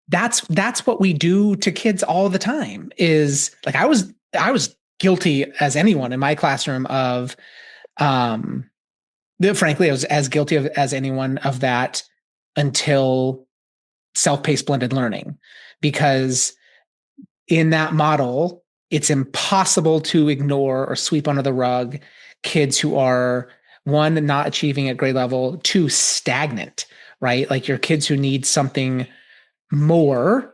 That's what we do to kids all the time. Is like I was guilty as anyone in my classroom of um frankly, I was as guilty as anyone of that until self-paced blended learning, because in that model, it's impossible to ignore or sweep under the rug kids who are, one, not achieving at grade level, two, stagnant, right? Like your kids who need something more.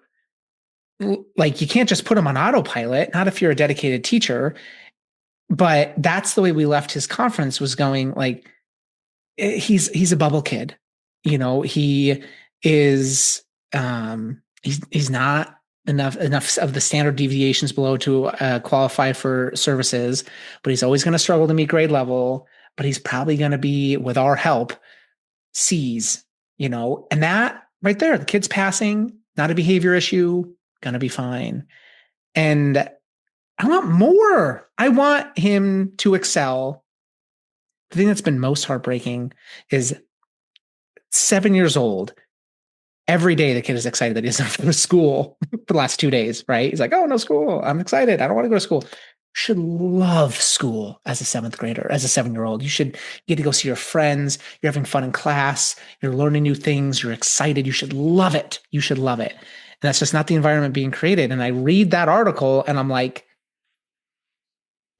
Like you can't just put them on autopilot, not if you're a dedicated teacher. But that's the way we left his conference, was going like, he's a bubble kid. He is he's not enough of the standard deviations below to qualify for services, but he's always going to struggle to meet grade level, but he's probably going to be, with our help, C's, and that right there, the kid's passing, not a behavior issue, going to be fine. And I want more. I want him to excel. The thing that's been most heartbreaking is 7 years old. Every day the kid is excited that he doesn't have to go to school for the last 2 days, right? He's like, oh, no school. I'm excited. I don't want to go to school. Should love school as a seventh grader, as a 7-year-old. You should get to go see your friends. You're having fun in class. You're learning new things. You're excited. You should love it. You should love it. And that's just not the environment being created. And I read that article and I'm like,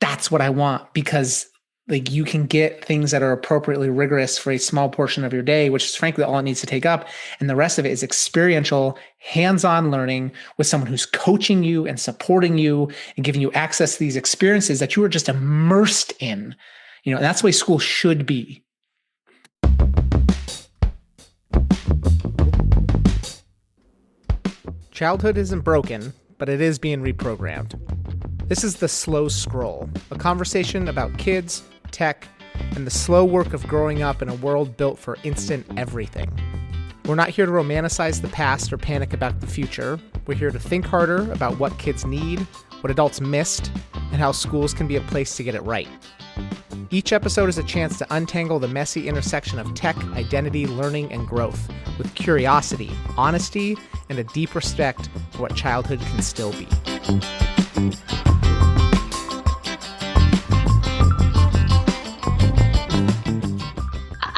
that's what I want, because like you can get things that are appropriately rigorous for a small portion of your day, which is frankly all it needs to take up. And the rest of it is experiential, hands-on learning with someone who's coaching you and supporting you and giving you access to these experiences that you are just immersed in. And that's the way school should be. Childhood isn't broken, but it is being reprogrammed. This is The Slow Scroll, a conversation about kids, tech, and the slow work of growing up in a world built for instant everything. We're not here to romanticize the past or panic about the future. We're here to think harder about what kids need, what adults missed, and how schools can be a place to get it right. Each episode is a chance to untangle the messy intersection of tech, identity, learning, and growth with curiosity, honesty, and a deep respect for what childhood can still be.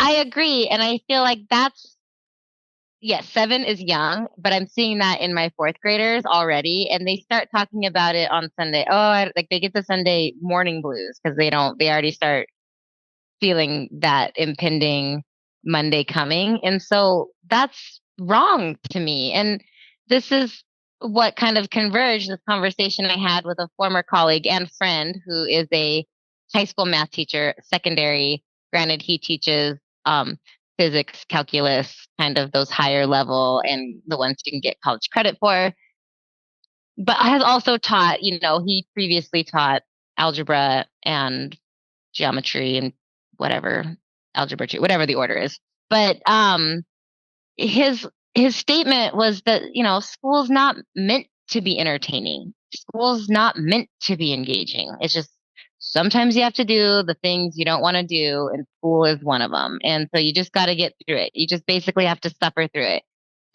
I agree. And I feel like yes, 7 is young, but I'm seeing that in my fourth graders already. And they start talking about it on Sunday. Like they get the Sunday morning blues because they already start feeling that impending Monday coming. And so that's wrong to me. And this is what kind of converged this conversation I had with a former colleague and friend who is a high school math teacher, secondary. Granted, he teaches physics, calculus, kind of those higher level and the ones you can get college credit for. But has also taught, he previously taught algebra and geometry and whatever, algebra 2, whatever the order is. But his statement was that, school's not meant to be entertaining. School's not meant to be engaging. It's just sometimes you have to do the things you don't want to do, and school is one of them. And so you just got to get through it. You just basically have to suffer through it.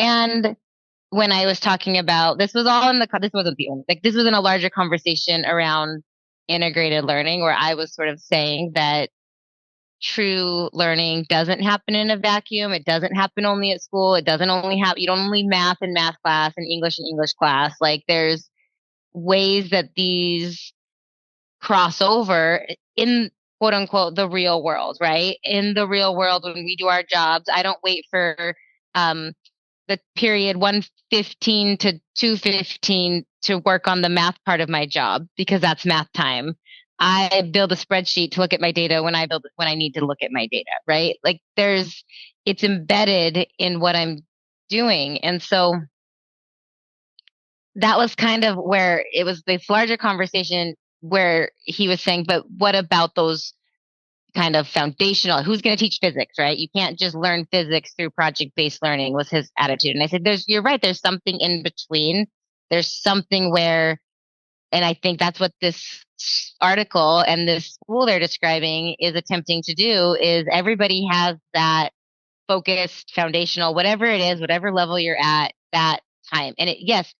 And when I was talking about, this was in a larger conversation around integrated learning, where I was sort of saying that true learning doesn't happen in a vacuum. It doesn't happen only at school. It doesn't only happen, you don't only math in math class and English in English class. Like there's ways that these cross over in quote unquote the real world, right? In the real world, when we do our jobs, I don't wait for the period 1:15 to 2:15 to work on the math part of my job because that's math time. I build a spreadsheet to look at my data when I need to look at my data, right? Like it's embedded in what I'm doing. And so that was kind of where it was this larger conversation where he was saying, but what about those kind of foundational, who's going to teach physics, right? You can't just learn physics through project-based learning, was his attitude. And I said, you're right. There's something in between. There's something where, and I think that's what this article and this school they're describing is attempting to do, is everybody has that focused, foundational, whatever it is, whatever level you're at that time. And yes,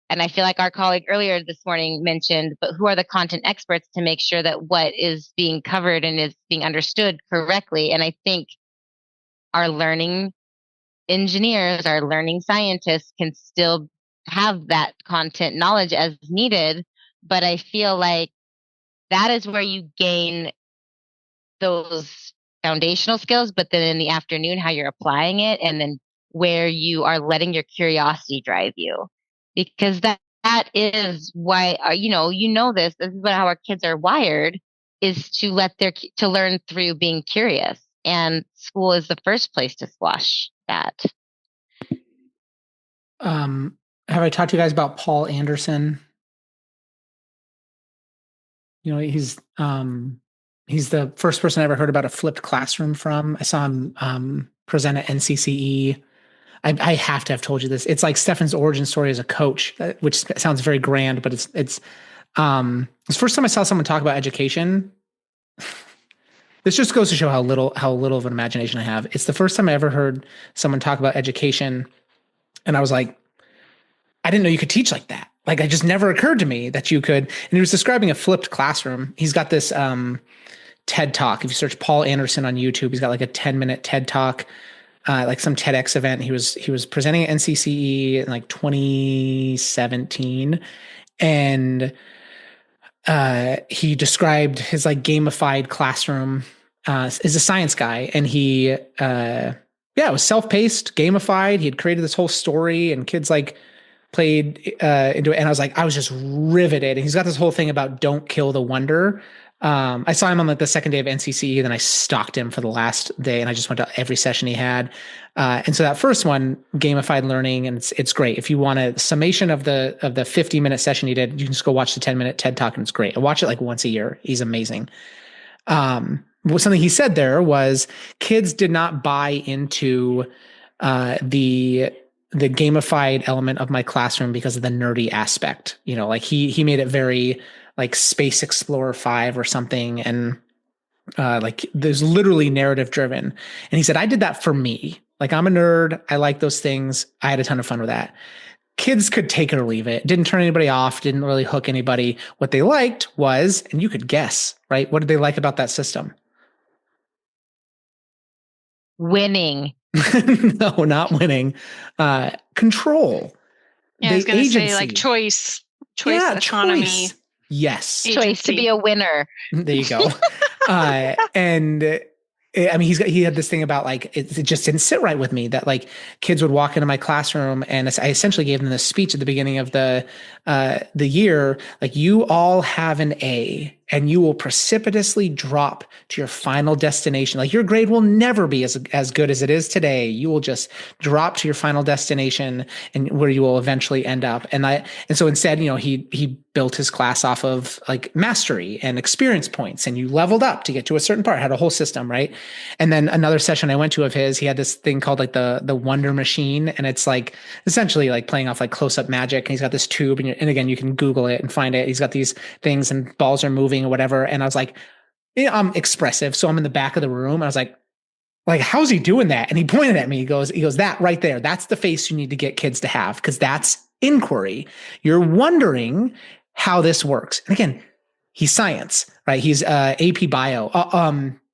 and I feel like our colleague earlier this morning mentioned, but who are the content experts to make sure that what is being covered and is being understood correctly? And I think our learning engineers, our learning scientists can still have that content knowledge as needed. But I feel like that is where you gain those foundational skills, but then in the afternoon, how you're applying it, and then where you are letting your curiosity drive you. Because that is why, this is how our kids are wired, is to to learn through being curious. And school is the first place to squash that. Have I talked to you guys about Paul Anderson? He's the first person I ever heard about a flipped classroom from. I saw him present at NCCE. I have to have told you this. It's like Stefan's origin story as a coach, which sounds very it's the first time I saw someone talk about education. This just goes to show how little of an imagination I have. It's the first time I ever heard someone talk about education, and I was like, I didn't know you could teach like that. Like, it just never occurred to me that you could. And he was describing a flipped classroom. He's got this TED Talk. If you search Paul Anderson on YouTube, he's got like a 10-minute TED Talk, like some TEDx event. He was presenting at NCCE in like 2017, and he described his like gamified classroom as a science guy, and he it was self-paced, gamified. He had created this whole story, and kids like played into it, and I was just riveted. And he's got this whole thing about don't kill the wonder. I saw him on like the second day of NCCE, then I stalked him for the last day, and I just went to every session he had. And so that first one, gamified learning, and it's great. If you want a summation of the 50-minute session he did, you can just go watch the 10-minute TED Talk, and it's great. I watch it like once a year. He's amazing. Something he said there was kids did not buy into the gamified element of my classroom because of the nerdy aspect. Like he made it very like Space Explorer 5 or something, and like there's literally narrative driven. And he said, I did that for me. Like, I'm a nerd. I like those things. I had a ton of fun with that. Kids could take it or leave it. Didn't turn anybody off. Didn't really hook anybody. What they liked was, and you could guess, right? What did they like about that system? Winning. No, not winning. Control. Yeah, I was going to say like choice, autonomy. Choice. Yes. Agency. Choice to be a winner. There you go. And I mean, he had this thing about like, it just didn't sit right with me that like kids would walk into my classroom, and I essentially gave them this speech at the beginning of the year. Like, you all have an A, and you will precipitously drop to your final destination. Like, your grade will never be as good as it is today. You will just drop to your final destination, and where you will eventually end up. And so instead, he built his class off of like mastery and experience points, and you leveled up to get to a certain part, had a whole system, right? And then another session I went to of his, he had this thing called like the Wonder Machine, and it's like essentially like playing off like close-up magic. And he's got this tube, and again, you can Google it and find it. He's got these things, and balls are moving or whatever. And I was like, I'm expressive, so I'm in the back of the room. I was like, how's he doing that? And he pointed at me. He goes, that right there. That's the face you need to get kids to have, because that's inquiry. You're wondering how this works. And again, he's science, right? He's AP Bio.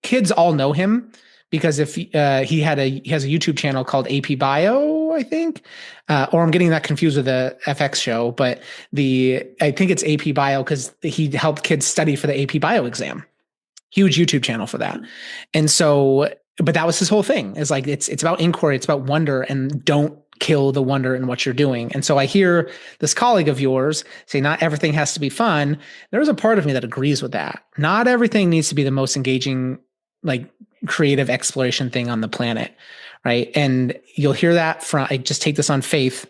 Kids all know him because if he has a YouTube channel called AP Bio, I think, or I'm getting that confused with the FX show, but I think it's AP Bio because he helped kids study for the AP Bio exam. Huge YouTube channel for that. And so, but that was his whole thing, is like, it's about inquiry, it's about wonder, and don't kill the wonder in what you're doing. And so I hear this colleague of yours say, not everything has to be fun. There's a part of me that agrees with that. Not everything needs to be the most engaging, like creative exploration thing on the planet. Right. And you'll hear that from, I just take this on faith.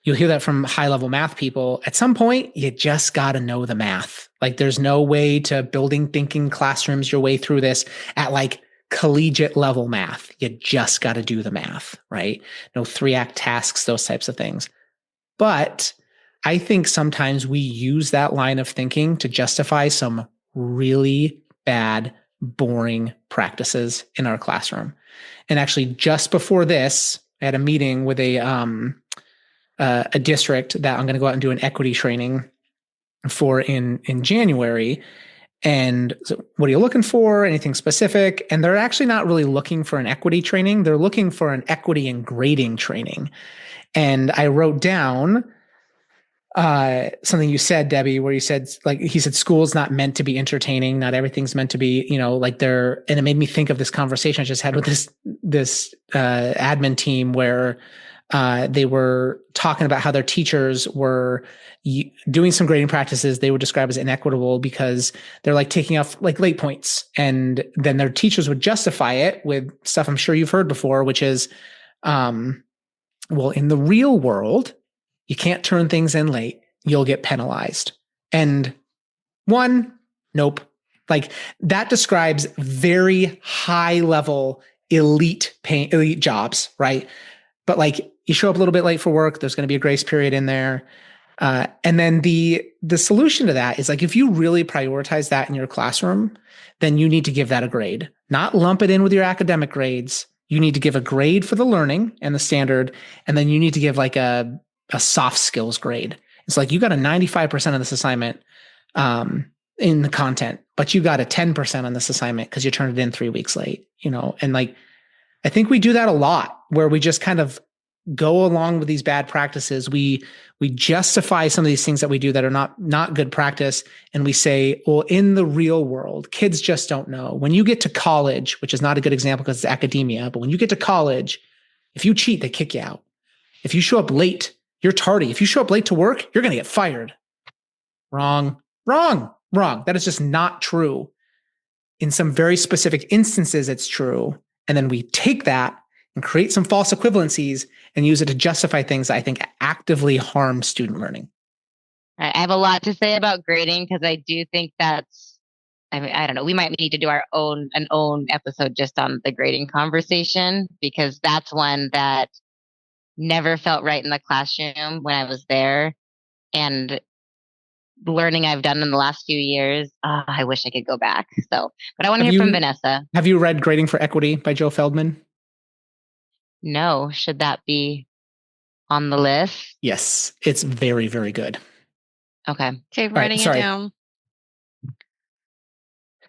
You'll hear that from high level math people. At some point, you just got to know the math. Like, there's no way to building thinking classrooms your way through this at like collegiate level math. You just got to do the math, right? No 3-act tasks, those types of things. But I think sometimes we use that line of thinking to justify some really bad boring practices in our classroom. And actually, just before this, I had a meeting with a district that I'm going to go out and do an equity training for in January. And so what are you looking for? Anything specific? And they're actually not really looking for an equity training. They're looking for an equity and grading training. And I wrote down something you said, Debbie, where you said, like, he said, school's not meant to be entertaining. Not everything's meant to be, like they're, and it made me think of this conversation I just had with this admin team where they were talking about how their teachers were doing some grading practices they would describe as inequitable because they're like taking off like late points. And then their teachers would justify it with stuff I'm sure you've heard before, which is, well, in the real world, you can't turn things in late. You'll get penalized. And nope. Like that describes very high level elite jobs, right? But like you show up a little bit late for work, there's going to be a grace period in there. And then the solution to that is like, if you really prioritize that in your classroom, then you need to give that a grade, not lump it in with your academic grades. You need to give a grade for the learning and the standard. And then you need to give like a soft skills grade. It's like you got a 95% of this assignment in the content, but you got a 10% on this assignment because you turned it in 3 weeks late, and like, I think we do that a lot where we just kind of go along with these bad practices. We justify some of these things that we do that are not good practice. And we say, well, in the real world, kids just don't know. When you get to college, which is not a good example because it's academia, but when you get to college, if you cheat, they kick you out. If you show up late, you're tardy. If you show up late to work, you're going to get fired. Wrong. That is just not true. In some very specific instances, it's true. And then we take that and create some false equivalencies and use it to justify things that I think actively harm student learning. I have a lot to say about grading because I do think I don't know, we might need to do an own episode just on the grading conversation because that's one that never felt right in the classroom when I was there. And the learning I've done in the last few years, I wish I could go back. So, but I want to hear from Vanessa. Have you read Grading for Equity by Joe Feldman? No. Should that be on the list? Yes. It's very, very good. Okay. Writing it down.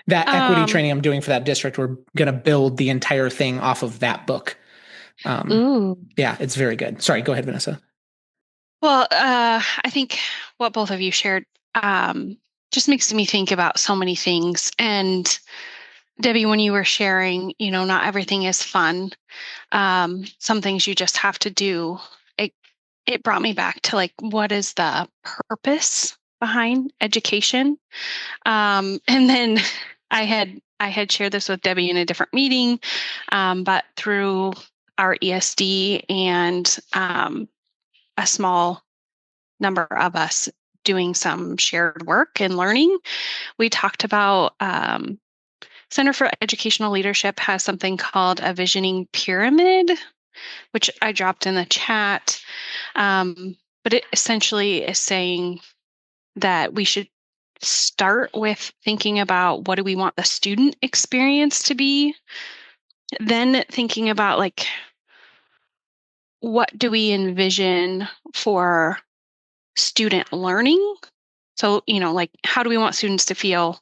That equity training I'm doing for that district, we're going to build the entire thing off of that book. Ooh. Yeah, it's very good. Sorry, go ahead, Vanessa. Well, I think what both of you shared just makes me think about so many things. And Debbie, when you were sharing, not everything is fun. Some things you just have to do. It brought me back to like, what is the purpose behind education? And then I had shared this with Debbie in a different meeting, but through our ESD and a small number of us doing some shared work and learning, we talked about Center for Educational Leadership has something called a visioning pyramid, which I dropped in the chat. But it essentially is saying that we should start with thinking about what do we want the student experience to be, then thinking about like, what do we envision for student learning? So, like, how do we want students to feel?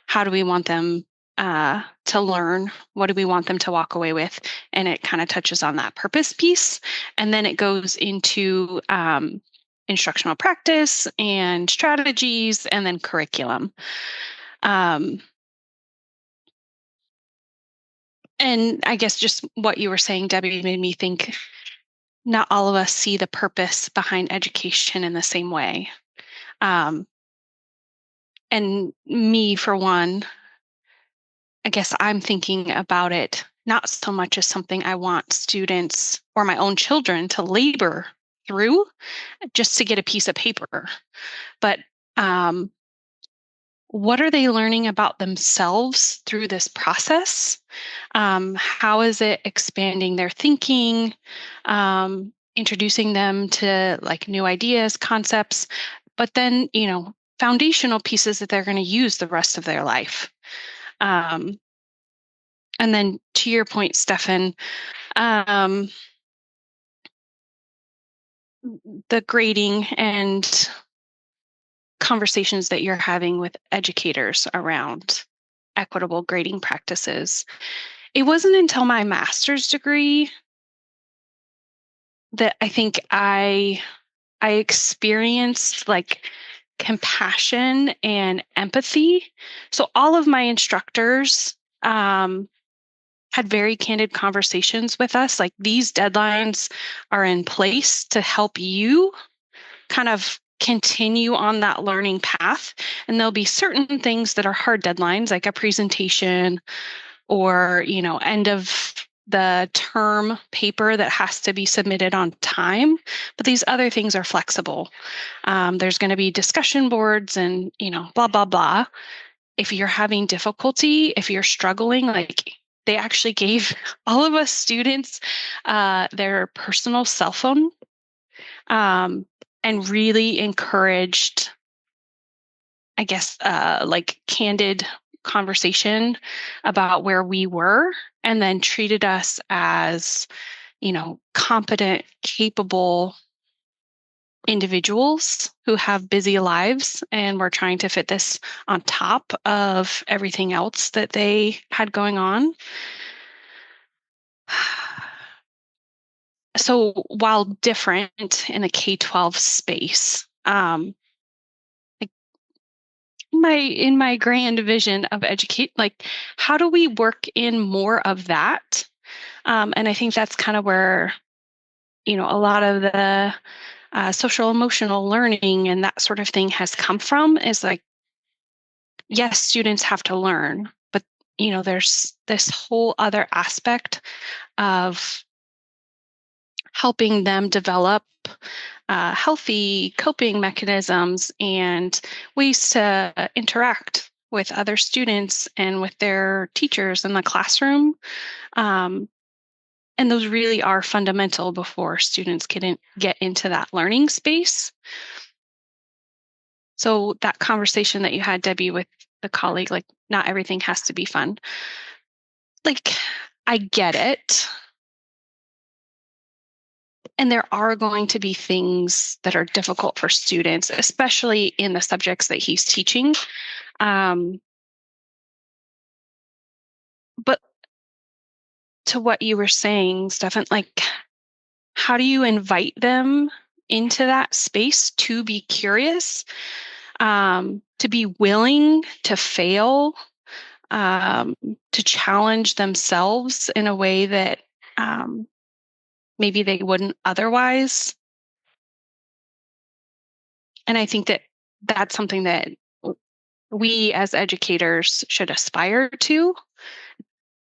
How do we want them to learn? What do we want them to walk away with? And it kind of touches on that purpose piece. And then it goes into instructional practice and strategies and then curriculum. And I guess just what you were saying, Debbie, made me think not all of us see the purpose behind education in the same way. And me, for one, I guess I'm thinking about it not so much as something I want students or my own children to labor through just to get a piece of paper, but what are they learning about themselves through this process? How is it expanding their thinking, introducing them to like new ideas, concepts, but then, foundational pieces that they're going to use the rest of their life. Um, and then to your point, Stefan, um, the grading and conversations that you're having with educators around equitable grading practices. It wasn't until my master's degree that I think I experienced like compassion and empathy. So all of my instructors had very candid conversations with us. Like, these deadlines are in place to help you kind of continue on that learning path. And there'll be certain things that are hard deadlines, like a presentation or, end of the term paper that has to be submitted on time. But these other things are flexible. There's going to be discussion boards and, blah, blah, blah. If you're having difficulty, if you're struggling, like, they actually gave all of us students their personal cell phone, and really encouraged, I guess, like candid conversation about where we were, and then treated us as, competent, capable individuals who have busy lives, and we're trying to fit this on top of everything else that they had going on. So while different in the K-12 space, like in my grand vision of educate, like, how do we work in more of that? And I think that's kind of where, a lot of the social emotional learning and that sort of thing has come from, is like, yes, students have to learn, but, there's this whole other aspect of helping them develop healthy coping mechanisms and ways to interact with other students and with their teachers in the classroom. Um, and those really are fundamental before students can get into that learning space. So that conversation that you had, Debbie, with the colleague, like, not everything has to be fun. Like, I get it. And there are going to be things that are difficult for students, especially in the subjects that he's teaching. But to what you were saying, Stefan, like, how do you invite them into that space to be curious, to be willing to fail, to challenge themselves in a way that maybe they wouldn't otherwise? And I think that that's something that we as educators should aspire to.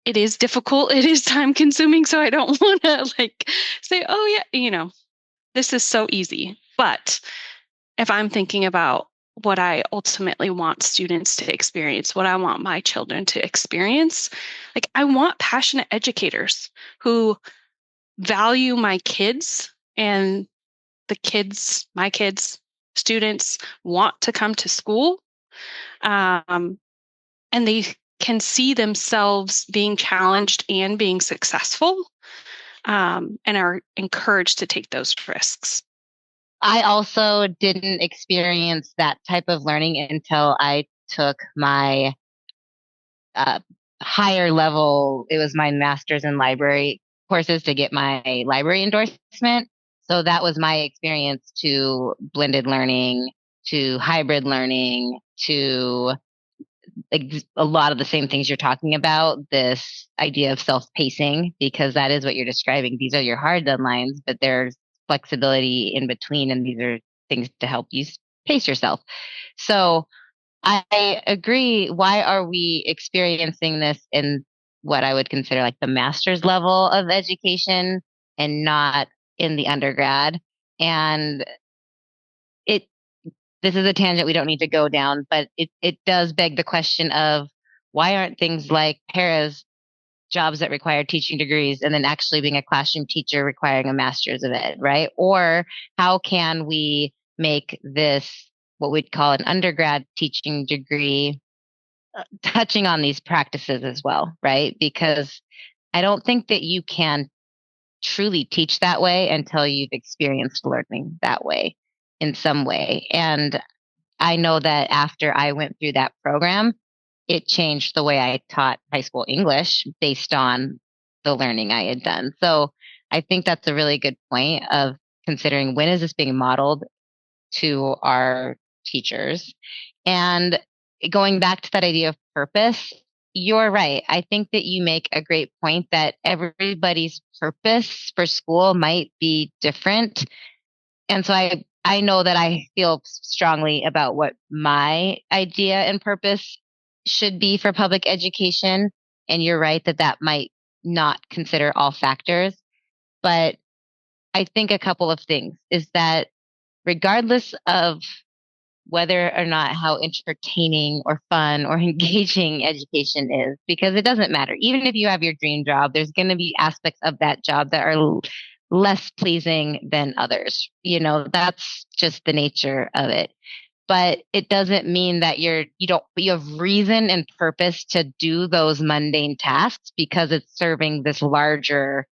It is difficult. It is time consuming. So I don't want to like say, oh yeah, this is so easy. But if I'm thinking about what I ultimately want students to experience, what I want my children to experience, like, I want passionate educators who value my kids, and my kids, students want to come to school. And they can see themselves being challenged and being successful, and are encouraged to take those risks. I also didn't experience that type of learning until I took my higher level. It was my master's in library courses to get my library endorsement. So that was my experience to blended learning, to hybrid learning, to a lot of the same things you're talking about, this idea of self-pacing, because that is what you're describing. These are your hard deadlines, but there's flexibility in between, and these are things to help you pace yourself. So I agree. Why are we experiencing this in what I would consider like the master's level of education and not in the undergrad? And it this is a tangent we don't need to go down, but it does beg the question of why aren't things like paras jobs that require teaching degrees and then actually being a classroom teacher requiring a master's of ed, right? Or how can we make this what we'd call an undergrad teaching degree touching on these practices as well, right? Because I don't think that you can truly teach that way until you've experienced learning that way in some way. And I know that after I went through that program, it changed the way I taught high school English based on the learning I had done. So I think that's a really good point of considering when is this being modeled to our teachers. And going back to that idea of purpose, you're right. I think that you make a great point that everybody's purpose for school might be different. And so I know that I feel strongly about what my idea and purpose should be for public education. And you're right that that might not consider all factors. But I think a couple of things is that regardless of whether or not how entertaining or fun or engaging education is, because it doesn't matter. Even if you have your dream job, there's going to be aspects of that job that are less pleasing than others. You know, that's just the nature of it. But it doesn't mean that you have reason and purpose to do those mundane tasks because it's serving this larger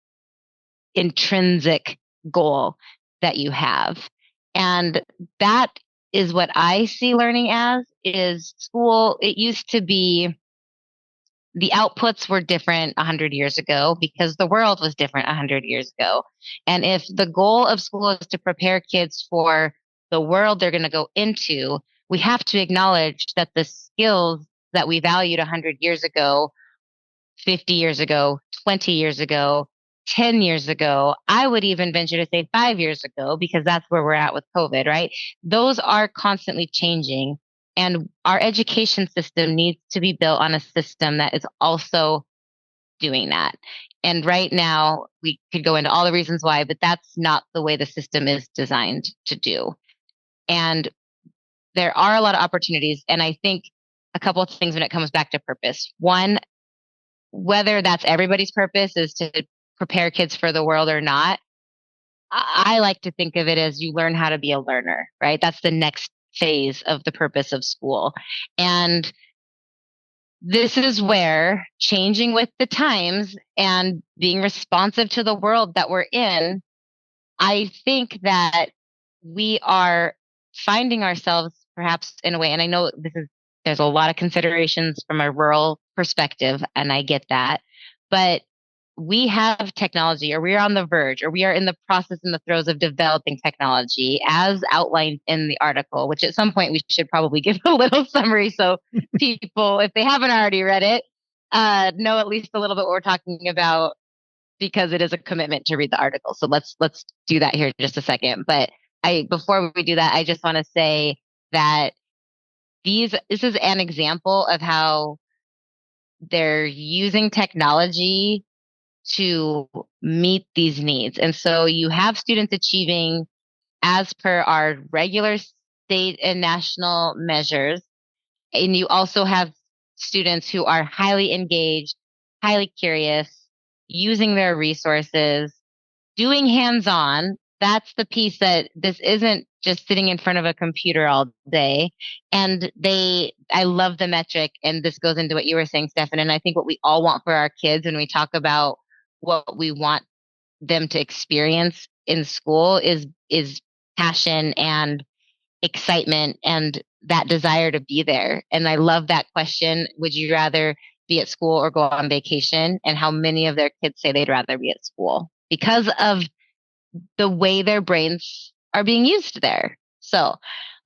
intrinsic goal that you have. And that is what I see learning as is school. It used to be the outputs were different 100 years ago because the world was different 100 years ago. And if the goal of school is to prepare kids for the world they're going to go into, we have to acknowledge that the skills that we valued 100 years ago, 50 years ago, 20 years ago, 10 years ago, I would even venture to say 5 years ago, because that's where we're at with COVID, right? Those are constantly changing. And our education system needs to be built on a system that is also doing that. And right now, we could go into all the reasons why, but that's not the way the system is designed to do. And there are a lot of opportunities. And I think a couple of things when it comes back to purpose. One, whether that's everybody's purpose is to prepare kids for the world or not, I like to think of it as you learn how to be a learner, right? That's the next phase of the purpose of school. And this is where changing with the times and being responsive to the world that we're in, I think that we are finding ourselves perhaps in a way, and I know there's a lot of considerations from a rural perspective, and I get that, but we have technology, or we are on the verge, or we are in the process, in the throes of developing technology as outlined in the article, which at some point we should probably give a little summary so people, if they haven't already read it, know at least a little bit what we're talking about, because it is a commitment to read the article. So let's do that here in just a second. But before we do that, I just want to say that this is an example of how they're using technology to meet these needs. And so you have students achieving as per our regular state and national measures. And you also have students who are highly engaged, highly curious, using their resources, doing hands-on. That's the piece that this isn't just sitting in front of a computer all day. And I love the metric. And this goes into what you were saying, Stefan. And I think what we all want for our kids when we talk about what we want them to experience in school is passion and excitement and that desire to be there. And I love that question. Would you rather be at school or go on vacation? And how many of their kids say they'd rather be at school because of the way their brains are being used there. So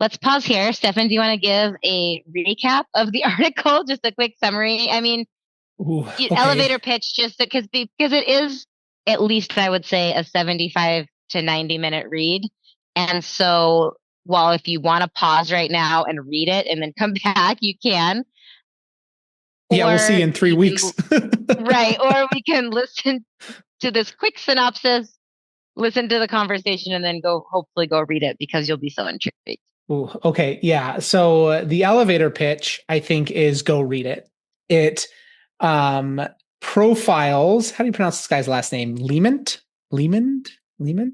let's pause here. Stefan, do you want to give a recap of the article? Just a quick summary. I mean, Ooh, okay. Elevator pitch, just because it is at least, I would say, a 75 to 90-minute read. And so while if you want to pause right now and read it and then come back, you can. Yeah, we'll see you in 3 weeks. Right. Or we can listen to this quick synopsis, listen to the conversation, and then hopefully go read it because you'll be so intrigued. Ooh, okay. Yeah. So the elevator pitch, I think, is go read it. It profiles, how do you pronounce this guy's last name? Lehman, who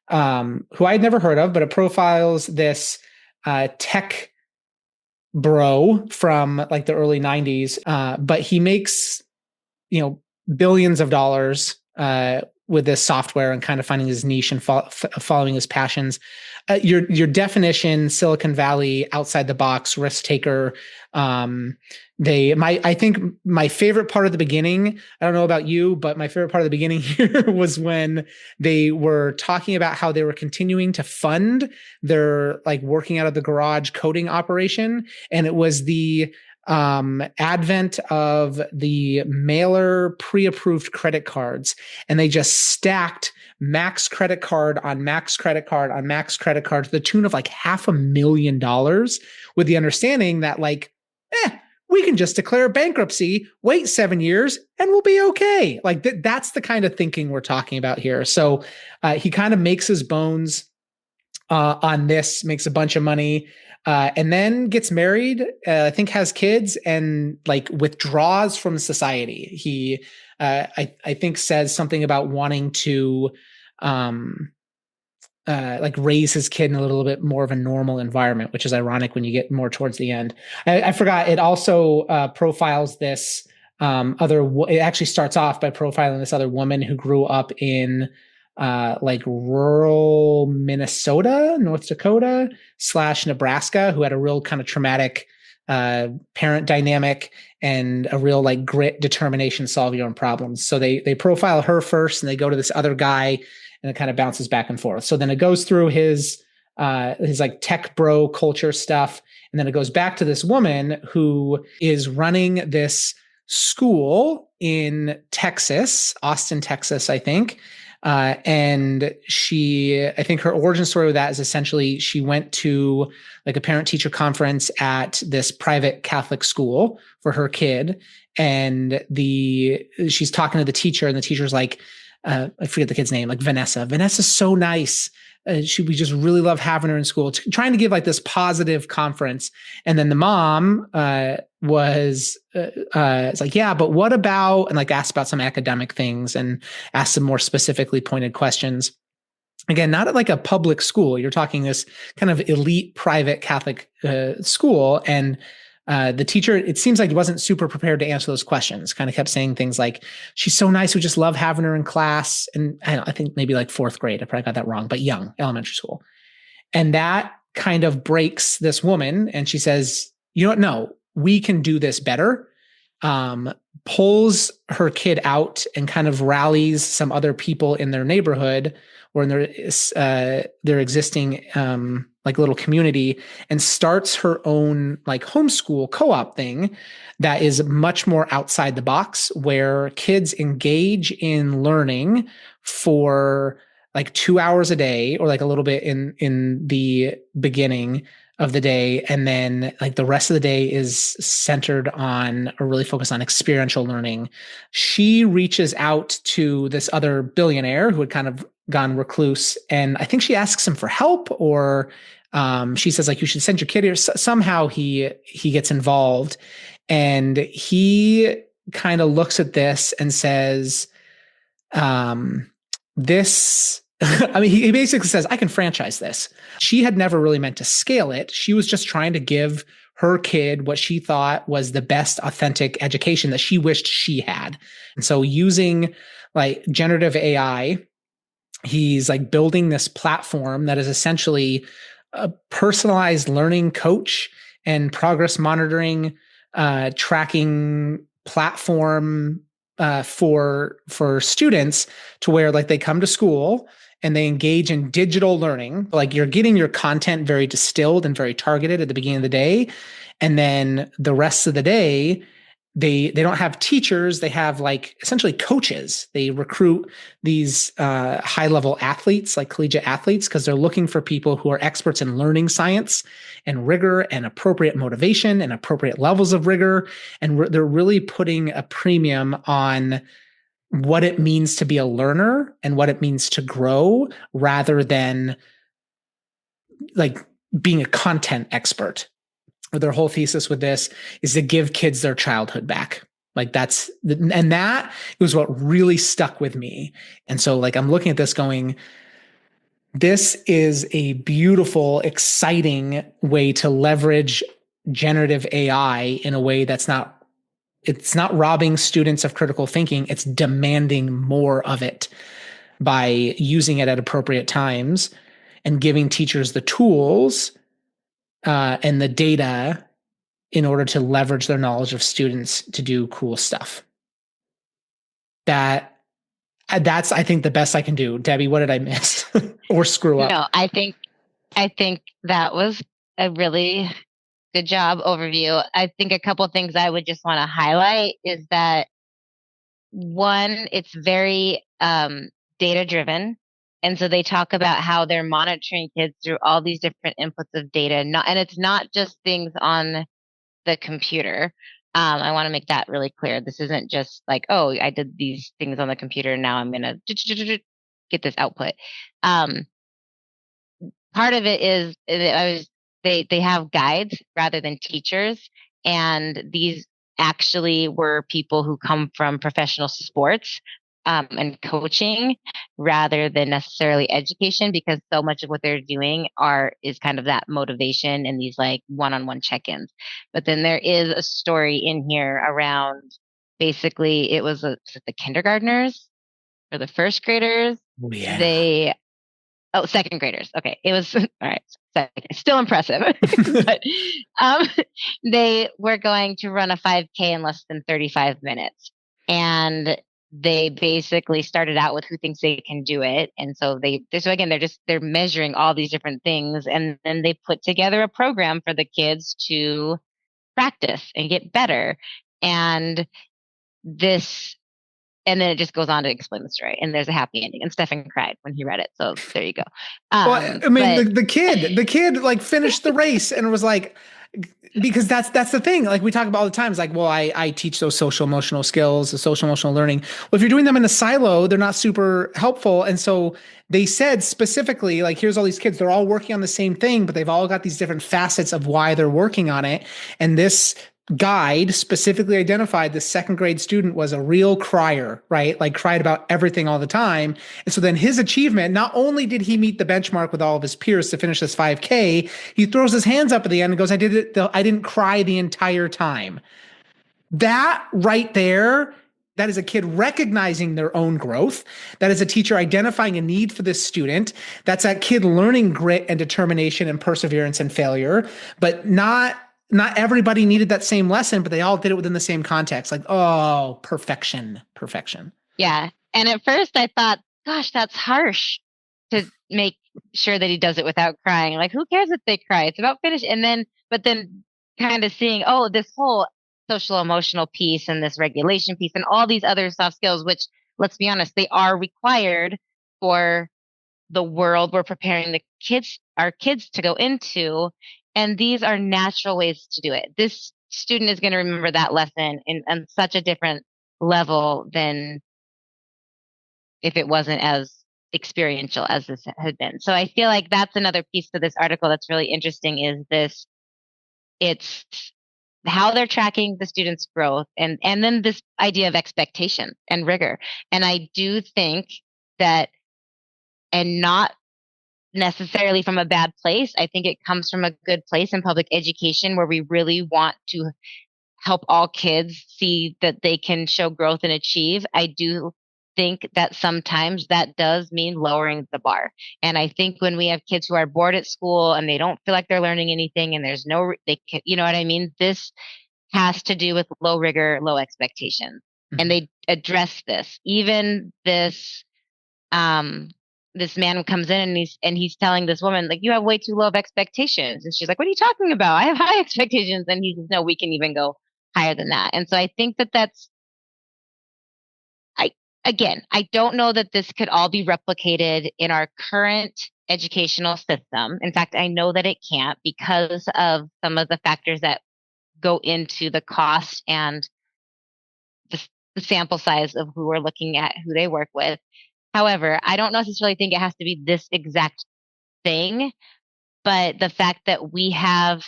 I had never heard of, but it profiles this tech bro from like the early 90s. But he makes, billions of dollars with this software and kind of finding his niche and following his passions. Your definition, Silicon Valley, outside the box, risk taker. I think my favorite part of the beginning, I don't know about you, but my favorite part of the beginning here was when they were talking about how they were continuing to fund their like working out of the garage coding operation. And it was the advent of the mailer pre-approved credit cards, and they just stacked max credit card on max credit card on max credit card to the tune of like $500,000, with the understanding that like, we can just declare bankruptcy, wait 7 years, and we'll be okay. Like that's the kind of thinking we're talking about here. So he kind of makes his bones on this, makes a bunch of money, and then gets married, I think has kids, and like withdraws from society. He, I think, says something about wanting to like raise his kid in a little bit more of a normal environment, which is ironic when you get more towards the end. I forgot. It also profiles this it actually starts off by profiling this other woman who grew up in like rural Minnesota, North Dakota / Nebraska, who had a real kind of traumatic parent dynamic and a real like grit, determination, solve your own problems. So they profile her first, and they go to this other guy, and it kind of bounces back and forth. So then it goes through his like tech bro culture stuff, and then it goes back to this woman who is running this school in Texas, Austin, Texas, I think. And I think her origin story with that is essentially she went to like a parent teacher conference at this private Catholic school for her kid. And she's talking to the teacher, and the teacher's like, I forget the kid's name, like Vanessa. Vanessa's so nice. We just really love having her in school, trying to give like this positive conference. And then the mom was it's like, yeah, but what about, and like asked about some academic things and asked some more specifically pointed questions. Again, not at like a public school. You're talking this kind of elite private Catholic school. And the teacher, it seems like, wasn't super prepared to answer those questions, kind of kept saying things like, she's so nice, we just love having her in class. And I think maybe like fourth grade, I probably got that wrong, but young, elementary school. And that kind of breaks this woman. And she says, you know what? No, we can do this better. Pulls her kid out and kind of rallies some other people in their neighborhood or in their existing like little community, and starts her own like homeschool co-op thing that is much more outside the box, where kids engage in learning for like 2 hours a day, or like a little bit in the beginning of the day. And then like the rest of the day is centered on, or really focused on, experiential learning. She reaches out to this other billionaire who had kind of gone recluse. And I think she asks him for help, or she says like, you should send your kid here. Somehow he gets involved, and he kind of looks at this and says, this, I mean, he basically says, I can franchise this. She had never really meant to scale it. She was just trying to give her kid what she thought was the best authentic education that she wished she had. And so using like generative AI, he's like building this platform that is essentially a personalized learning coach and progress monitoring, tracking platform for students, to where like they come to school and they engage in digital learning. Like you're getting your content very distilled and very targeted at the beginning of the day. And then the rest of the day, they don't have teachers. They have like essentially coaches. They recruit these high level athletes, like collegiate athletes, because they're looking for people who are experts in learning science and rigor and appropriate motivation and appropriate levels of rigor. And they're really putting a premium on what it means to be a learner and what it means to grow, rather than like being a content expert. Their whole thesis with this is to give kids their childhood back. Like that was what really stuck with me. And so like, I'm looking at this going, this is a beautiful, exciting way to leverage generative AI in a way that's not, it's not robbing students of critical thinking, it's demanding more of it by using it at appropriate times and giving teachers the tools and the data in order to leverage their knowledge of students to do cool stuff. That's I think the best I can do. Debbie, what did I miss or screw up? No, I think that was a really good job overview. I think a couple things I would just want to highlight is that one, it's very data driven. And so they talk about how they're monitoring kids through all these different inputs of data. And it's not just things on the computer. I want to make that really clear. This isn't just like, oh, I did these things on the computer. Now I'm going to get this output. Um, Part of it is they have guides rather than teachers, and these actually were people who come from professional sports and coaching rather than necessarily education, because so much of what they're doing is kind of that motivation and these like one-on-one check-ins. But then there is a story in here around basically was it the kindergartners or the first graders? Oh, yeah. Second graders. Okay. It was all right. Still impressive. But they were going to run a 5K in less than 35 minutes. And they basically started out with who thinks they can do it. And so so again, they're measuring all these different things. And then they put together a program for the kids to practice and get better. And this and then it just goes on to explain the story, and there's a happy ending. And Stefan cried when he read it, so there you go. Well, I mean, the kid like finished the race and was like, because that's the thing. Like we talk about all the time. It's like, well, I teach those social emotional skills, the social emotional learning. Well, if you're doing them in a silo, they're not super helpful. And so they said specifically, like, here's all these kids, they're all working on the same thing, but they've all got these different facets of why they're working on it. And this guide specifically identified the second grade student was a real crier, right? Like cried about everything all the time. And so then his achievement, not only did he meet the benchmark with all of his peers to finish this 5K, he throws his hands up at the end and goes, I did it. I didn't cry the entire time. That right there, that is a kid recognizing their own growth. That is a teacher identifying a need for this student. That's that kid learning grit and determination and perseverance and failure, but not everybody needed that same lesson, but they all did it within the same context. Like, oh, perfection. Yeah. And at first I thought, gosh, that's harsh to make sure that he does it without crying. Like, who cares if they cry? It's about finish. But then kind of seeing, oh, this whole social emotional piece and this regulation piece and all these other soft skills, which let's be honest, they are required for the world we're preparing our kids to go into. And these are natural ways to do it. This student is going to remember that lesson in such a different level than if it wasn't as experiential as this had been. So I feel like that's another piece to this article that's really interesting it's how they're tracking the students' growth and then this idea of expectation and rigor. And I do think that, and not necessarily from a bad place. I think it comes from a good place in public education where we really want to help all kids see that they can show growth and achieve. I do think that sometimes that does mean lowering the bar. And I think when we have kids who are bored at school and they don't feel like they're learning anything and there's you know what I mean? This has to do with low rigor, low expectations. Mm-hmm. And they address this. Even this man comes in and he's telling this woman, like, you have way too low of expectations. And she's like, what are you talking about? I have high expectations. And he says, no, we can even go higher than that. And so I think I don't know that this could all be replicated in our current educational system. In fact, I know that it can't because of some of the factors that go into the cost and the sample size of who we're looking at, who they work with. However, I don't necessarily think it has to be this exact thing, but the fact that we have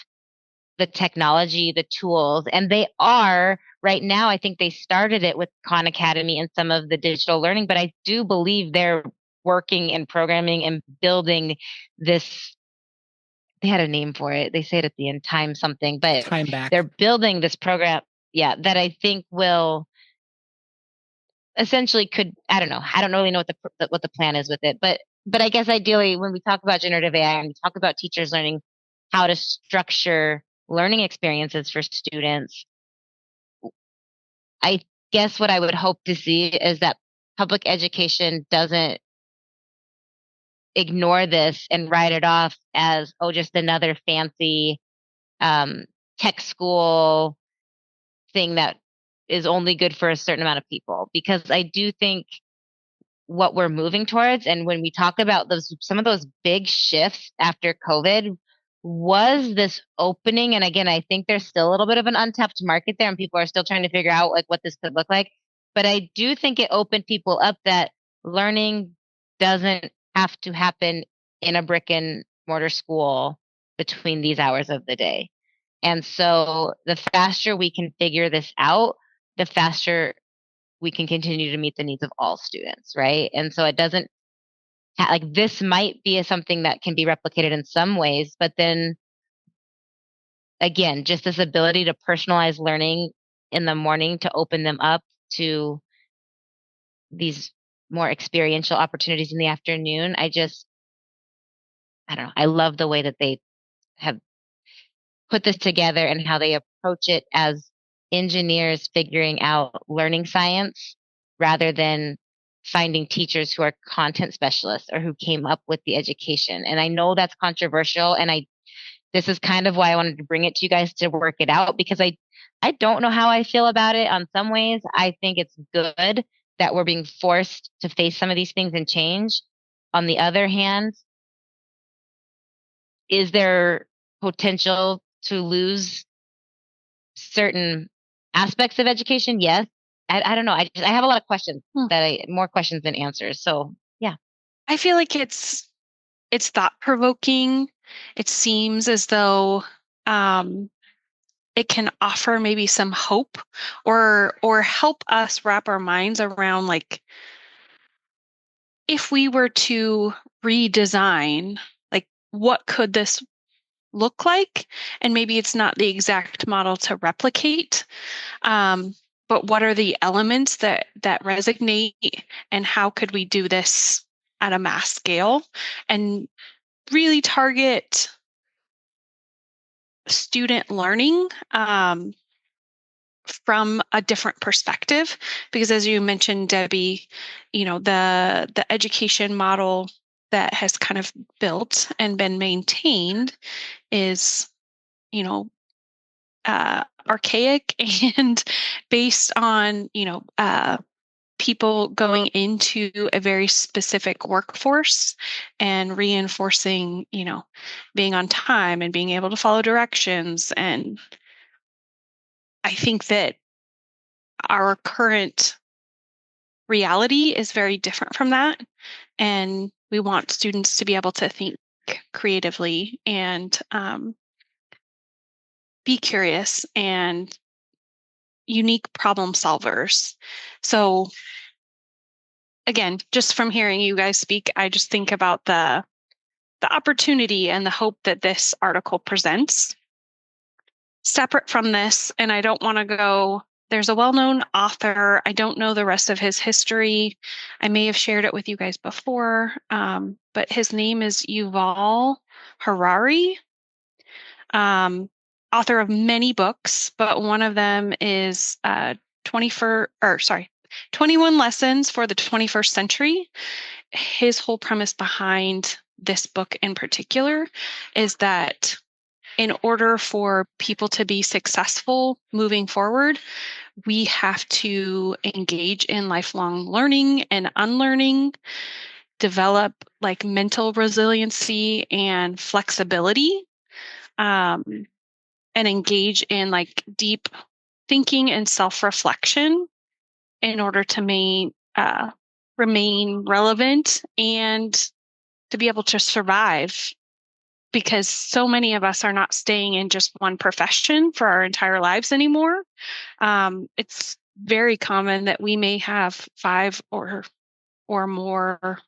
the technology, the tools, and they are right now, I think they started it with Khan Academy and some of the digital learning, but I do believe they're working and programming and building this they had a name for it. They say it at the end, time something, but Time back. they're building this program, yeah, that I think will essentially could, I don't know. I don't really know what the plan is with it, but I guess ideally when we talk about generative AI and we talk about teachers learning how to structure learning experiences for students, I guess what I would hope to see is that public education doesn't ignore this and write it off as, oh, just another fancy um, tech school thing that is only good for a certain amount of people. Because I do think what we're moving towards, and when we talk about those, some of those big shifts after COVID, was this opening. And again, I think there's still a little bit of an untapped market there, and people are still trying to figure out like what this could look like. But I do think it opened people up that learning doesn't have to happen in a brick and mortar school between these hours of the day. And so the faster we can figure this out, the faster we can continue to meet the needs of all students, right? And so it doesn't like this might be something that can be replicated in some ways, but then again, just this ability to personalize learning in the morning to open them up to these more experiential opportunities in the afternoon. I don't know. I love the way that they have put this together and how they approach it as engineers figuring out learning science rather than finding teachers who are content specialists or who came up with the education. And I know that's controversial, and this is kind of why I wanted to bring it to you guys to work it out, because I don't know how I feel about it. On some ways, I think it's good that we're being forced to face some of these things and change. On the other hand, is there potential to lose certain aspects of education? Yes. I don't know. I have a lot of questions more questions than answers. So yeah. I feel like it's thought provoking. It seems as though um, it can offer maybe some hope or help us wrap our minds around like if we were to redesign, like what could this look like? And maybe it's not the exact model to replicate, um, but what are the elements that resonate, and how could we do this at a mass scale and really target student learning from a different perspective? Because as you mentioned, Debbie, the education model that has kind of built and been maintained is, you know, archaic and based on, people going into a very specific workforce and reinforcing, being on time and being able to follow directions. And I think that our current reality is very different from that. And we want students to be able to think creatively and be curious and unique problem solvers. So again, just from hearing you guys speak, I just think about the opportunity and the hope that this article presents. Separate from this, and I don't want to go, there's a well-known author. I don't know the rest of his history. I may have shared it with you guys before, but his name is Yuval Harari, author of many books, but one of them is 21 Lessons for the 21st Century. His whole premise behind this book in particular is that in order for people to be successful moving forward, we have to engage in lifelong learning and unlearning, develop like mental resiliency and flexibility, um, and engage in like deep thinking and self-reflection in order to remain relevant and to be able to survive, because so many of us are not staying in just one profession for our entire lives anymore. It's very common that we may have 5 or more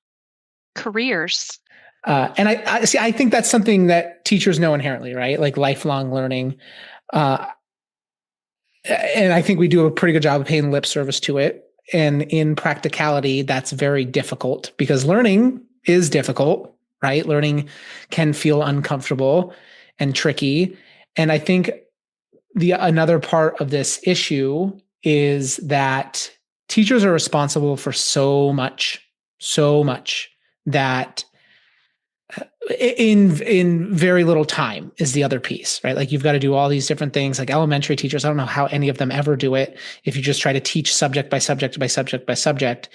careers. And I see, I think that's something that teachers know inherently, right? Like lifelong learning. And I think we do a pretty good job of paying lip service to it. And in practicality, that's very difficult because learning is difficult, right? Learning can feel uncomfortable and tricky. And I think another part of this issue is that teachers are responsible for so much that in very little time is the other piece, right? Like you've got to do all these different things. Like elementary teachers, I don't know how any of them ever do it if you just try to teach subject by subject by subject by subject,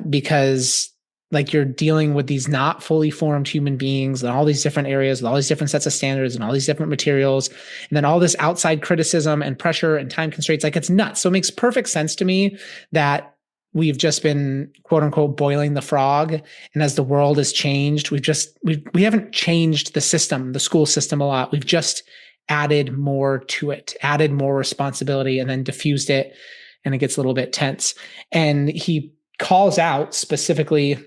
because like you're dealing with these not fully formed human beings and all these different areas with all these different sets of standards and all these different materials, and then all this outside criticism and pressure and time constraints. Like it's nuts. So it makes perfect sense to me that we've just been quote unquote boiling the frog. And as the world has changed, we haven't changed the system, the school system a lot. We've just added more to it, added more responsibility, and then diffused it. And it gets a little bit tense. And he calls out specifically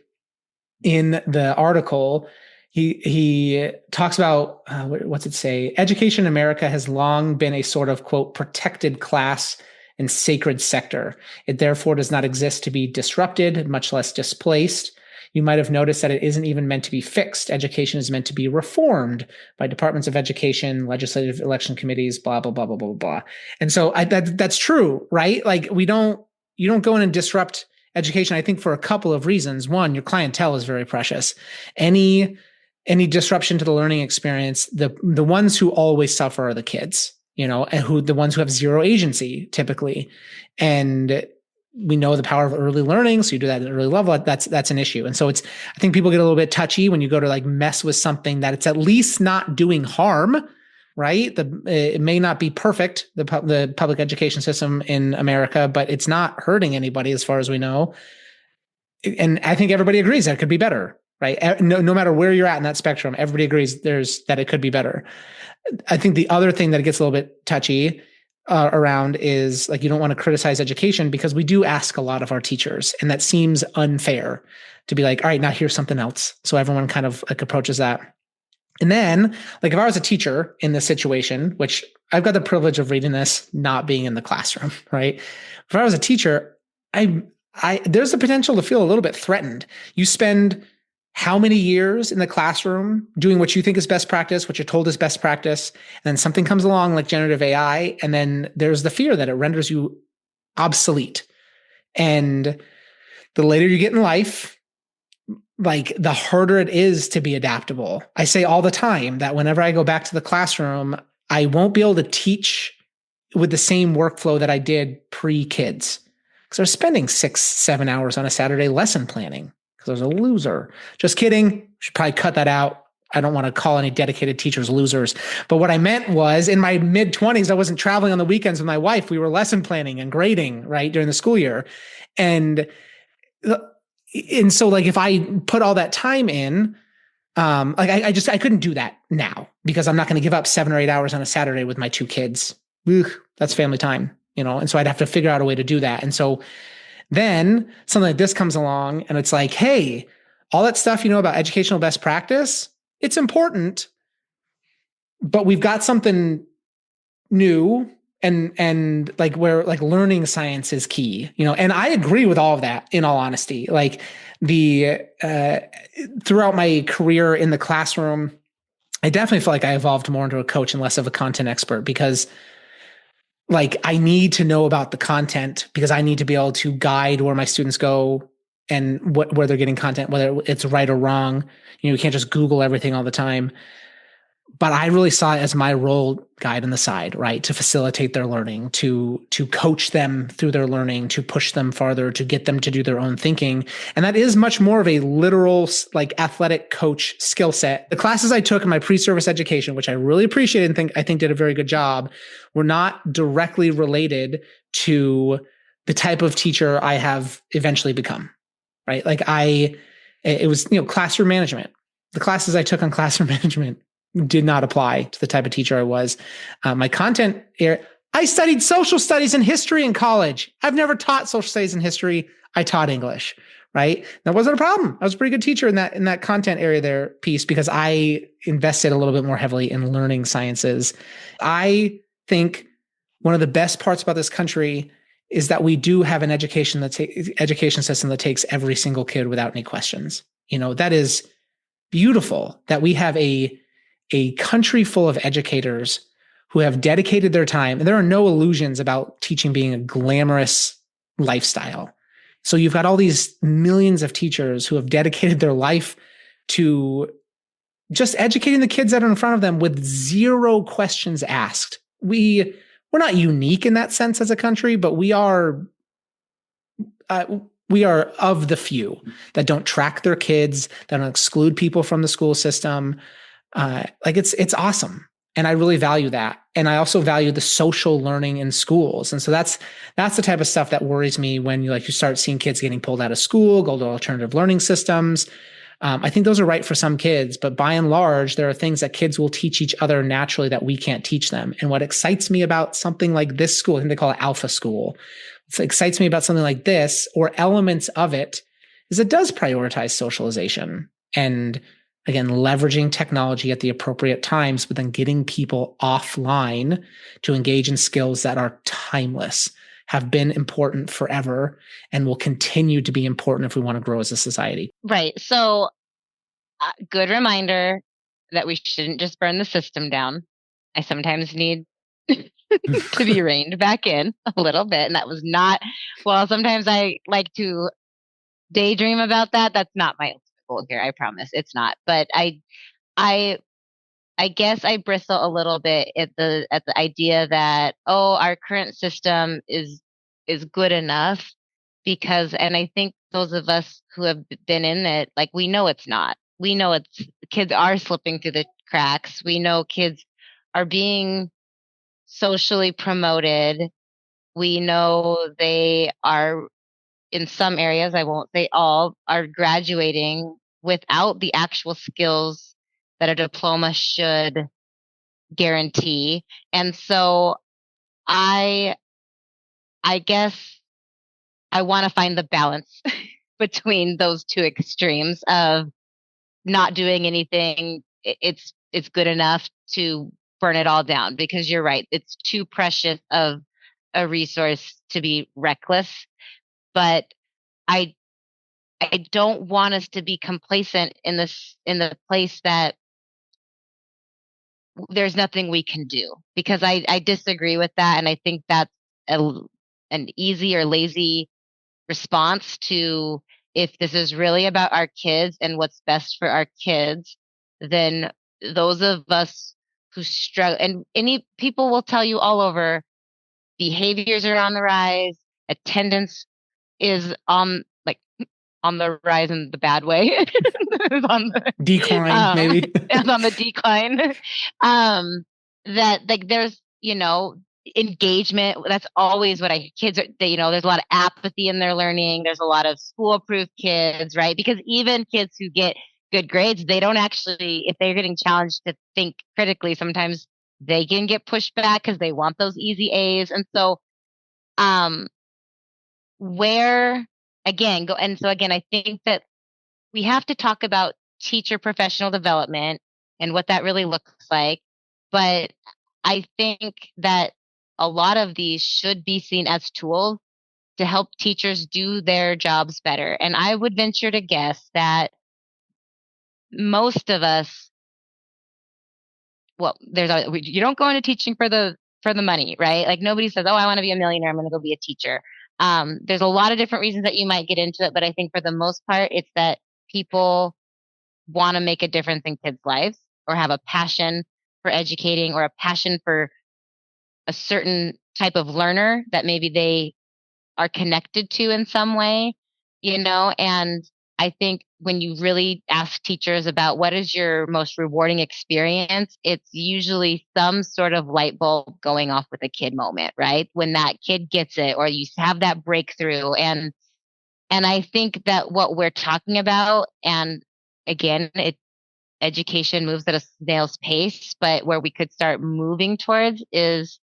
in the article, he talks about, what's it say? Education in America has long been a sort of quote, protected class and sacred sector. It therefore does not exist to be disrupted, much less displaced. You might have noticed that it isn't even meant to be fixed. Education is meant to be reformed by departments of education, legislative election committees, blah, blah, blah, blah, blah, blah. And so that's true, right? Like you don't go in and disrupt education, I think, for a couple of reasons. One, your clientele is very precious. Any disruption to the learning experience, the ones who always suffer are the kids, and the ones who have zero agency typically. And we know the power of early learning. So you do that at an early level, that's an issue. And so I think people get a little bit touchy when you go to like mess with something that it's at least not doing harm, right? It may not be perfect, the public education system in America, but it's not hurting anybody as far as we know. And I think everybody agrees that it could be better, right? No matter where you're at in that spectrum, everybody agrees that it could be better. I think the other thing that gets a little bit touchy around is like, you don't want to criticize education because we do ask a lot of our teachers, and that seems unfair to be like, all right, now here's something else. So everyone kind of like approaches that. And then like, if I was a teacher in this situation, which I've got the privilege of reading this, not being in the classroom, right? If I was a teacher, there's the potential to feel a little bit threatened. You spend how many years in the classroom doing what you think is best practice, what you're told is best practice, and then something comes along like generative AI, and then there's the fear that it renders you obsolete. And the later you get in life, like the harder it is to be adaptable. I say all the time that whenever I go back to the classroom, I won't be able to teach with the same workflow that I did pre-kids. Because I was spending 6-7 hours on a Saturday lesson planning. I was a loser. Just kidding. Should probably cut that out. I don't want to call any dedicated teachers losers. But what I meant was in my mid-20s, I wasn't traveling on the weekends with my wife. We were lesson planning and grading, right, during the school year. And so like if I put all that time in, like I couldn't do that now because I'm not going to give up 7 or 8 hours on a Saturday with my 2 kids. Ugh, that's family time, and so I'd have to figure out a way to do that. And so then something like this comes along and it's like, hey, all that stuff about educational best practice, it's important, but we've got something new and like where like learning science is key, and I agree with all of that in all honesty. Like throughout my career in the classroom, I definitely feel like I evolved more into a coach and less of a content expert because like I need to know about the content because I need to be able to guide where my students go and where they're getting content, whether it's right or wrong. You can't just Google everything all the time. But I really saw it as my role, guide on the side, right? To facilitate their learning, to coach them through their learning, to push them farther, to get them to do their own thinking. And that is much more of a literal, like athletic coach skill set. The classes I took in my pre-service education, which I really appreciated and I think did a very good job, were not directly related to the type of teacher I have eventually become, right? Like it was, classroom management. The classes I took on classroom management did not apply to the type of teacher I was. My content area, I studied social studies and history in college. I've never taught social studies and history. I taught English, right? That wasn't a problem. I was a pretty good teacher in that content area there piece because I invested a little bit more heavily in learning sciences. I think one of the best parts about this country is that we do have an education system that takes every single kid without any questions. That is beautiful that we have a country full of educators who have dedicated their time, and there are no illusions about teaching being a glamorous lifestyle. So you've got all these millions of teachers who have dedicated their life to just educating the kids that are in front of them with zero questions asked. We're not unique in that sense as a country, but we are of the few that don't track their kids, that don't exclude people from the school system. It's awesome. And I really value that. And I also value the social learning in schools. And so that's the type of stuff that worries me when you start seeing kids getting pulled out of school, go to alternative learning systems. I think those are right for some kids, but by and large, there are things that kids will teach each other naturally that we can't teach them. And what excites me about something like this school, I think they call it Alpha School. What excites me about something like this or elements of it is it does prioritize socialization and, again, leveraging technology at the appropriate times, but then getting people offline to engage in skills that are timeless, have been important forever, and will continue to be important if we want to grow as a society. Right. So, good reminder that we shouldn't just burn the system down. I sometimes need to be reined back in a little bit. And that was not, well, sometimes I like to daydream about that. That's not my goal here. I promise it's not. But I guess I bristle a little bit at the idea that, oh, our current system is good enough because, and I think those of us who have been in it, like, we know it's not. We know kids are slipping through the cracks. We know kids are being socially promoted. We know they are, in some areas, I won't say all, are graduating without the actual skills that a diploma should guarantee. And so I guess I want to find the balance between those two extremes of not doing anything. It's good enough to burn it all down because you're right. It's too precious of a resource to be reckless. But I don't want us to be complacent in the place that there's nothing we can do, because I disagree with that. And I think that's an easy or lazy response to, if this is really about our kids and what's best for our kids, then those of us who struggle, and any people will tell you all over, behaviors are on the rise, attendance is on the rise in the bad way. on the decline, maybe. It's on the decline. That, like, there's, engagement. That's always what kids are, there's a lot of apathy in their learning. There's a lot of school proof kids, right? Because even kids who get good grades, they don't actually, if they're getting challenged to think critically, sometimes they can get pushed back because they want those easy A's. And so, I think that we have to talk about teacher professional development and what that really looks like. But I think that a lot of these should be seen as tools to help teachers do their jobs better. And I would venture to guess that most of us, well, you don't go into teaching for the money, right? Like, nobody says, "Oh, I want to be a millionaire, I'm going to go be a teacher." There's a lot of different reasons that you might get into it, but I think for the most part, it's that people want to make a difference in kids' lives, or have a passion for educating, or a passion for a certain type of learner that maybe they are connected to in some way, and I think when you really ask teachers about what is your most rewarding experience, it's usually some sort of light bulb going off with a kid moment, right? When that kid gets it, or you have that breakthrough. And I think that what we're talking about, and again, education moves at a snail's pace, but where we could start moving towards is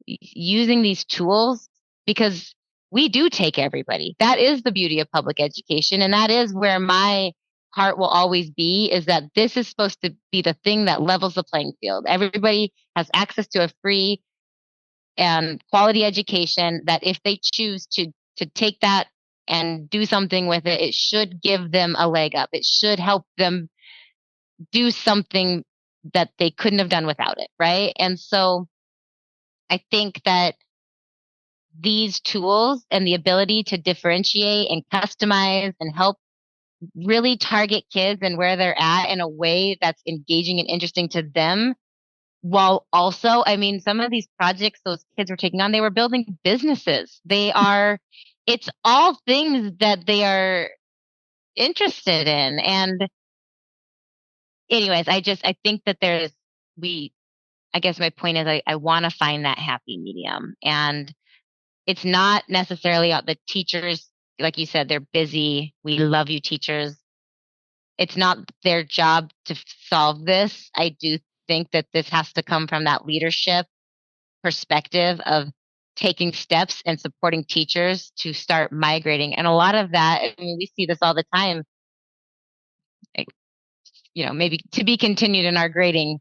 using these tools, because we do take everybody. That is the beauty of public education. And that is where my heart will always be, is that this is supposed to be the thing that levels the playing field. Everybody has access to a free and quality education, that if they choose to take that and do something with it, it should give them a leg up. It should help them do something that they couldn't have done without it, right? And so I think that these tools and the ability to differentiate and customize and help really target kids and where they're at in a way that's engaging and interesting to them, while also, I mean, some of these projects those kids were taking on, they were building businesses. It's all things that they are interested in. And anyways, I think that I guess my point is I want to find that happy medium. And it's not necessarily the teachers, like you said, they're busy. We love you, teachers. It's not their job to solve this. I do think that this has to come from that leadership perspective of taking steps and supporting teachers to start migrating. And a lot of that, I mean, we see this all the time, maybe to be continued in our grading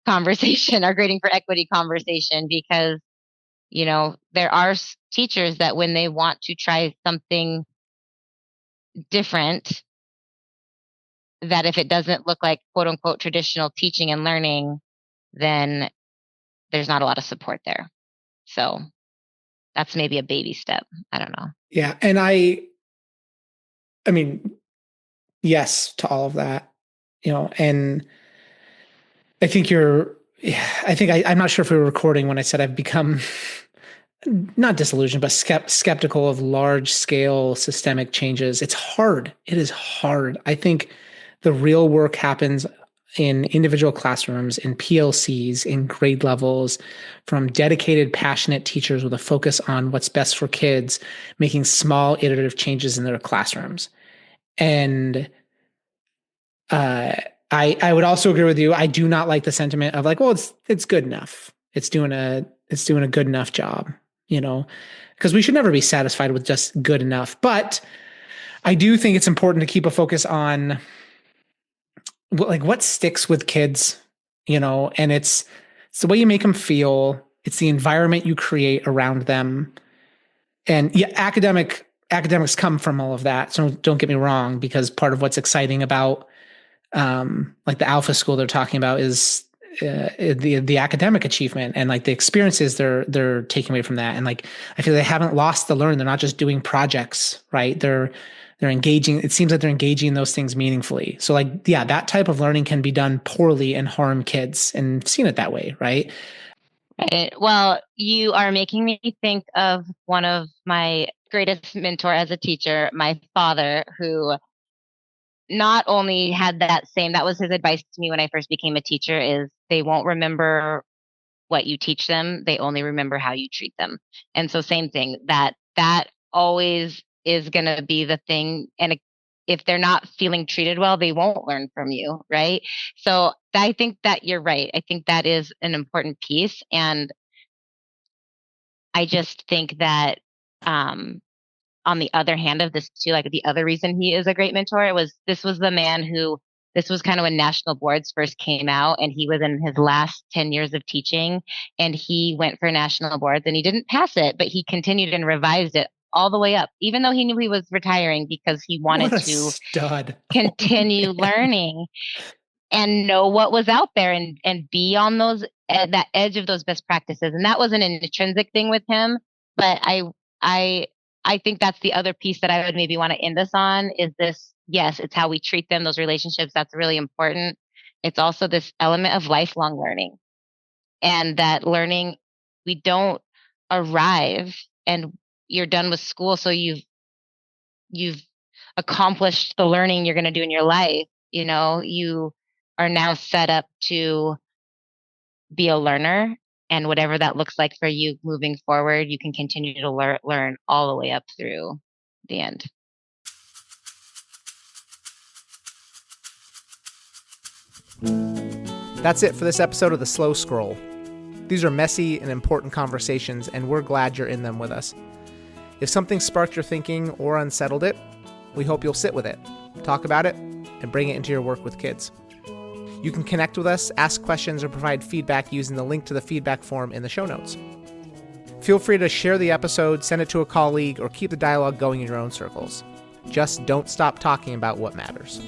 conversation, our grading for equity conversation, because, there are teachers that when they want to try something different, that if it doesn't look like quote unquote traditional teaching and learning, then there's not a lot of support there. So that's maybe a baby step. I don't know. Yeah. And I mean, yes to all of that, and I think I'm not sure if we were recording when I said I've become not disillusioned, but skeptical of large scale systemic changes. It's hard. It is hard. I think the real work happens in individual classrooms, in PLCs, in grade levels, from dedicated, passionate teachers with a focus on what's best for kids, making small iterative changes in their classrooms. And I would also agree with you. I do not like the sentiment of like, well, it's good enough. It's doing a good enough job, because we should never be satisfied with just good enough. But I do think it's important to keep a focus on what sticks with kids, and it's the way you make them feel. It's the environment you create around them. And yeah, academics come from all of that. So don't get me wrong, because part of what's exciting about like the Alpha School they're talking about is the academic achievement and like the experiences they're taking away from that. And like I feel they haven't lost the learn. They're not just doing projects, right? They're engaging. It seems like they're engaging in those things meaningfully. So like, yeah, that type of learning can be done poorly and harm kids, and I've seen it that way, right? Right. Well, you are making me think of one of my greatest mentor as a teacher, my father, who not only had that was his advice to me when I first became a teacher, is they won't remember what you teach them. They only remember how you treat them. And so same thing, that always is going to be the thing. And if they're not feeling treated well, they won't learn from you. Right. So I think that you're right. I think that is an important piece. And I just think that, on the other hand of this too, like the other reason he is a great mentor, this was the man who, this was kind of when national boards first came out, and he was in his last 10 years of teaching, and he went for national boards and he didn't pass it, but he continued and revised it all the way up, even though he knew he was retiring, because he wanted to continue learning and know what was out there and be on that edge of those best practices. And that wasn't an intrinsic thing with him, but I think that's the other piece that I would maybe want to end us on, is this. Yes, it's how we treat them, those relationships. That's really important. It's also this element of lifelong learning, and that learning, we don't arrive and you're done with school. So you've accomplished the learning you're going to do in your life. You are now set up to be a learner. And whatever that looks like for you moving forward, you can continue to learn all the way up through the end. That's it for this episode of The Slow Scroll. These are messy and important conversations, and we're glad you're in them with us. If something sparked your thinking or unsettled it, we hope you'll sit with it, talk about it, and bring it into your work with kids. You can connect with us, ask questions, or provide feedback using the link to the feedback form in the show notes. Feel free to share the episode, send it to a colleague, or keep the dialogue going in your own circles. Just don't stop talking about what matters.